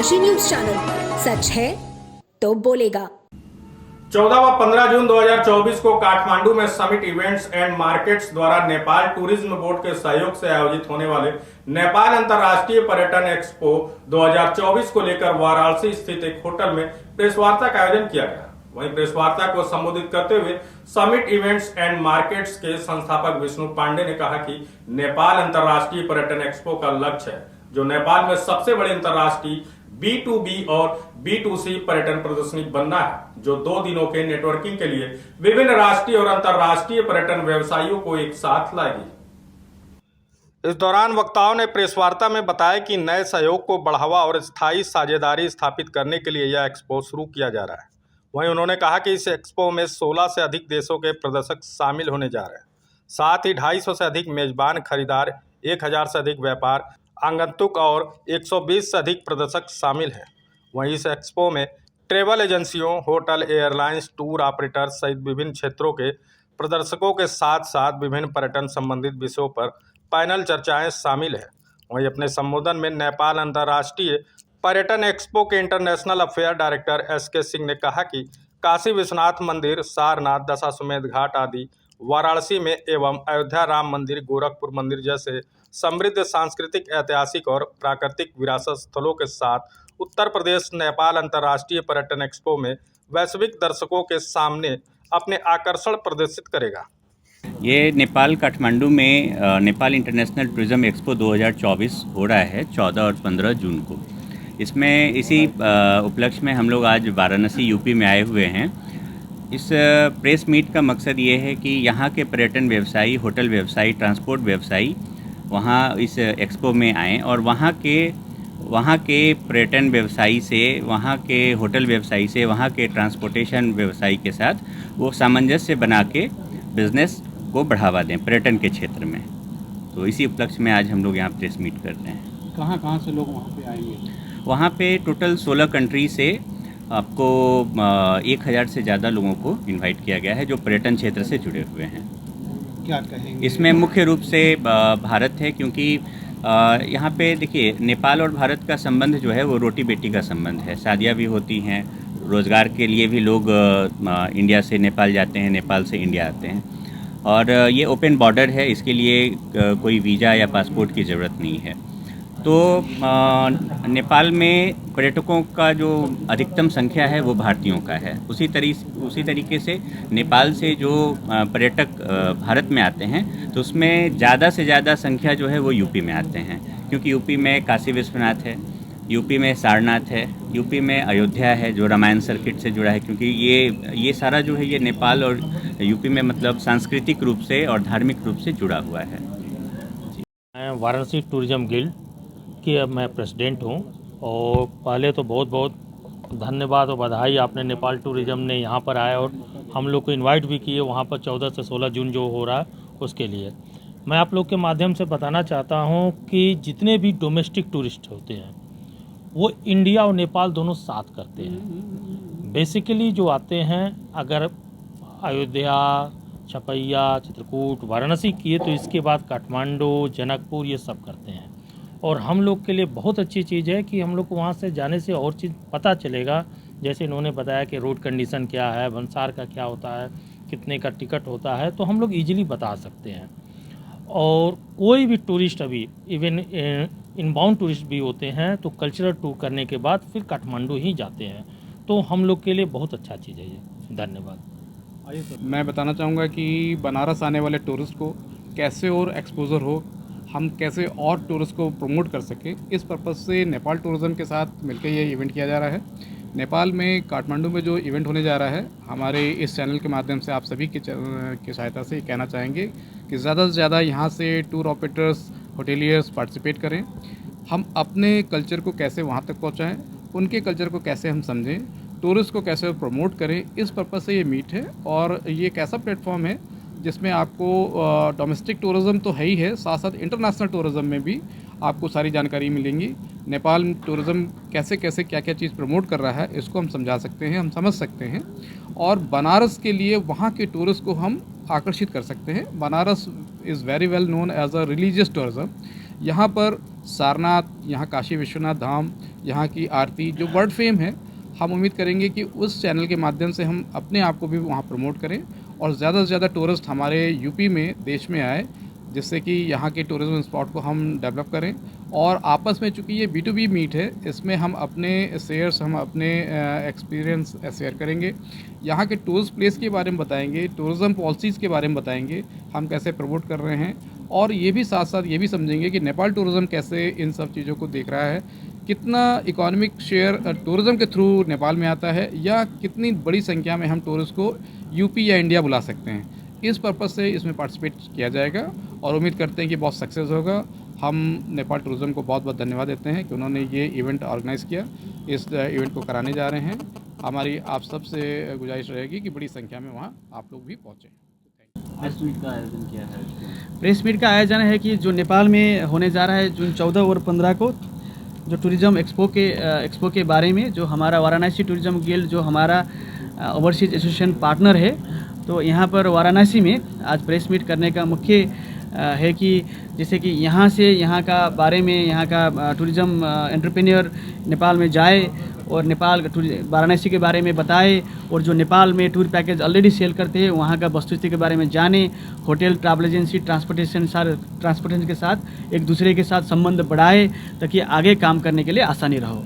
Kashi news channel, सच है तो बोलेगा। 14 व 15 जून 2024 को काठमांडू में समिट इवेंट्स एंड मार्केट्स द्वारा नेपाल टूरिज्म बोर्ड के सहयोग से आयोजित होने वाले नेपाल अंतर्राष्ट्रीय पर्यटन एक्सपो 2024 को लेकर वाराणसी स्थित एक होटल में प्रेस वार्ता का आयोजन किया गया। वहीं प्रेस वार्ता को संबोधित करते हुए समिट इवेंट्स एंड मार्केट्स के संस्थापक विष्णु पांडे ने कहा कि नेपाल अंतर्राष्ट्रीय पर्यटन एक्सपो का लक्ष्य है जो नेपाल में सबसे बड़े अंतर्राष्ट्रीय B2B और B2C पर्यटन प्रदर्शनी बनना है, जो 2 दिनों के नेटवर्किंग के लिए विभिन्न राष्ट्रीय और अंतर्राष्ट्रीय पर्यटन व्यवसायियों को एक साथ लाएगी। इस दौरान वक्ताओं ने प्रेस वार्ता में बताया कि नए सहयोग को बढ़ावा और स्थायी साझेदारी स्थापित करने के लिए यह एक्सपो शुरू किया जा रहा है। वहीं उन्होंने कहा कि इस एक्सपो में 16 से अधिक देशों के प्रदर्शक शामिल होने जा रहे हैं। साथ ही 250 से अधिक मेजबान खरीदार, 1000 से अधिक व्यापार आगंतुक और 120 से अधिक प्रदर्शक शामिल हैं। वहीं इस एक्सपो में ट्रैवल एजेंसियों, होटल, एयरलाइंस, टूर ऑपरेटर्स सहित विभिन्न क्षेत्रों के प्रदर्शकों के साथ साथ विभिन्न पर्यटन संबंधित विषयों पर पैनल चर्चाएं शामिल हैं। वहीं अपने संबोधन में नेपाल अंतर्राष्ट्रीय पर्यटन एक्सपो के international affair director SK Singh ने कहा कि काशी विश्वनाथ मंदिर, सारनाथ, दशाश्वमेध घाट आदि वाराणसी में एवं अयोध्या राम मंदिर, गोरखपुर मंदिर जैसे समृद्ध सांस्कृतिक, ऐतिहासिक और प्राकृतिक विरासत स्थलों के साथ उत्तर प्रदेश नेपाल अंतर्राष्ट्रीय पर्यटन एक्सपो में वैश्विक दर्शकों के सामने अपने आकर्षण प्रदर्शित करेगा। ये नेपाल काठमांडू में नेपाल इंटरनेशनल टूरिज्म एक्सपो 2024 हो रहा है 14 और 15 जून को। इसमें इसी उपलक्ष्य में हम लोग आज वाराणसी यूपी में आए हुए हैं। इस प्रेस मीट का मकसद ये है कि यहाँ के पर्यटन व्यवसायी, होटल व्यवसायी, ट्रांसपोर्ट व्यवसायी वहाँ इस एक्सपो में आएँ और वहाँ के पर्यटन व्यवसायी से, वहाँ के होटल व्यवसायी से, वहाँ के ट्रांसपोर्टेशन व्यवसायी के साथ वो सामंजस्य बना के बिज़नेस को बढ़ावा दें पर्यटन के क्षेत्र में। तो इसी उपलक्ष्य में आज हम लोग यहाँ प्रेस मीट कर रहे हैं। कहाँ से लोग वहाँ पे आएंगे? वहाँ पे टोटल 16 कंट्री से आपको 1000 से ज़्यादा लोगों को इनवाइट किया गया है जो पर्यटन क्षेत्र से जुड़े हुए हैं। क्या कहेंगे? इसमें मुख्य रूप से भारत है, क्योंकि यहाँ पे देखिए नेपाल और भारत का संबंध जो है वो रोटी बेटी का संबंध है। शादियाँ भी होती हैं, रोज़गार के लिए भी लोग इंडिया से नेपाल जाते हैं, नेपाल से इंडिया आते हैं और ये ओपन बॉर्डर है, इसके लिए कोई वीज़ा या पासपोर्ट की ज़रूरत नहीं है। तो नेपाल में पर्यटकों का जो अधिकतम संख्या है वो भारतीयों का है। उसी तरीके से नेपाल से जो पर्यटक भारत में आते हैं तो उसमें ज़्यादा से ज़्यादा संख्या जो है वो यूपी में आते हैं, क्योंकि यूपी में काशी विश्वनाथ है, यूपी में सारनाथ है, यूपी में अयोध्या है जो रामायण सर्किट से जुड़ा है, क्योंकि ये सारा जो है ये नेपाल और यूपी में मतलब सांस्कृतिक रूप से और धार्मिक रूप से जुड़ा हुआ है। मैं वाराणसी टूरिज्म गिल्ड की मैं प्रेसिडेंट हूँ और पहले तो बहुत बहुत धन्यवाद और बधाई, आपने नेपाल टूरिज्म ने यहाँ पर आए और हम लोग को इनवाइट भी किए वहाँ पर 14 से 16 जून जो हो रहा है उसके लिए। मैं आप लोग के माध्यम से बताना चाहता हूँ कि जितने भी डोमेस्टिक टूरिस्ट होते हैं वो इंडिया और नेपाल दोनों साथ करते हैं। बेसिकली जो आते हैं, अगर अयोध्या, छपैया, चित्रकूट, वाराणसी किए तो इसके बाद काठमांडू, जनकपुर ये सब करते हैं। और हम लोग के लिए बहुत अच्छी चीज़ है कि हम लोग को वहाँ से जाने से और चीज़ पता चलेगा। जैसे इन्होंने बताया कि रोड कंडीशन क्या है, भंसार का क्या होता है, कितने का टिकट होता है, तो हम लोग इजीली बता सकते हैं। और कोई भी टूरिस्ट अभी इवन इनबाउंड टूरिस्ट भी होते हैं तो कल्चरल टूर करने के बाद फिर काठमांडू ही जाते हैं, तो हम लोग के लिए बहुत अच्छा चीज़ है ये। धन्यवाद। आइए सर, मैं बताना चाहूँगा कि बनारस आने वाले टूरिस्ट को कैसे और एक्सपोजर हो, हम कैसे और टूरिस्ट को प्रमोट कर सकें, इस पर्पज़ से नेपाल टूरिज़्म के साथ मिलकर ये इवेंट किया जा रहा है। नेपाल में काठमांडू में जो इवेंट होने जा रहा है, हमारे इस चैनल के माध्यम से आप सभी की सहायता से कहना चाहेंगे कि ज़्यादा से ज़्यादा यहाँ से टूर ऑपरेटर्स, होटेलियर्स पार्टिसिपेट करें। हम अपने कल्चर को कैसे वहाँ तक पहुँचाएँ, उनके कल्चर को कैसे हम समझें, टूरिस्ट को कैसे प्रमोट करें, इस पर्पज़ से ये मीट है। और ये एक ऐसा प्लेटफॉर्म है जिसमें आपको डोमेस्टिक टूरिज़्म तो है ही है, साथ साथ इंटरनेशनल टूरिज़्म में भी आपको सारी जानकारी मिलेंगी। नेपाल टूरिज़्म कैसे कैसे क्या क्या चीज़ प्रमोट कर रहा है इसको हम समझा सकते हैं, हम समझ सकते हैं और बनारस के लिए वहाँ के टूरिस्ट को हम आकर्षित कर सकते हैं। Banaras is very well known as a religious tourism. यहाँ पर सारनाथ, यहाँ काशी विश्वनाथ धाम, यहाँ की आरती जो वर्ल्ड फेम है, हम उम्मीद करेंगे कि उस चैनल के माध्यम से हम अपने आप को भी वहाँ प्रमोट करें और ज़्यादा से ज़्यादा टूरिस्ट हमारे यूपी में, देश में आए, जिससे कि यहाँ के टूरिज्म स्पॉट को हम डेवलप करें। और आपस में चूँकि ये B2B मीट है, इसमें हम अपने शेयर्स, हम अपने एक्सपीरियंस शेयर करेंगे, यहाँ के टूरिस्ट प्लेस के बारे में बताएंगे, टूरिज़्म पॉलिसीज़ के बारे में बताएंगे, हम कैसे प्रमोट कर रहे हैं, और ये भी साथ साथ ये भी समझेंगे कि नेपाल टूरिज़्म कैसे इन सब चीज़ों को देख रहा है, कितना इकोनॉमिक शेयर टूरिज़्म के थ्रू नेपाल में आता है, या कितनी बड़ी संख्या में हम टूरिस्ट को यूपी या इंडिया बुला सकते हैं। इस पर्पज़ से इसमें पार्टिसिपेट किया जाएगा और उम्मीद करते हैं कि बहुत सक्सेस होगा। हम नेपाल टूरिज़्म को बहुत बहुत धन्यवाद देते हैं कि उन्होंने ये इवेंट ऑर्गेनाइज़ किया, इस इवेंट को कराने जा रहे हैं। हमारी आप सबसे गुजारिश रहेगी कि बड़ी संख्या में वहाँ आप लोग भी पहुँचें। प्रेस मीट का आयोजन किया है। प्रेस मीट का आयोजन है कि जो नेपाल में होने जा रहा है जून 14 और 15 को, जो टूरिज़्म एक्सपो के बारे में, जो हमारा वाराणसी टूरिज़्म गिल्ड जो हमारा ओवरसीज एसोसिएशन पार्टनर है, तो यहाँ पर वाराणसी में आज प्रेस मीट करने का मुख्य है कि जैसे कि यहाँ से यहाँ का बारे में, यहाँ का टूरिज़्म एंटरप्रेन्योर नेपाल में जाए और नेपाल वाराणसी के बारे में बताए, और जो नेपाल में टूर पैकेज ऑलरेडी सेल करते हैं वहाँ का वस्तुस्थिति के बारे में जाने, होटल, ट्रैवल एजेंसी, ट्रांसपोर्टेशन के साथ एक दूसरे के साथ संबंध बढ़ाए ताकि आगे काम करने के लिए आसानी रहो।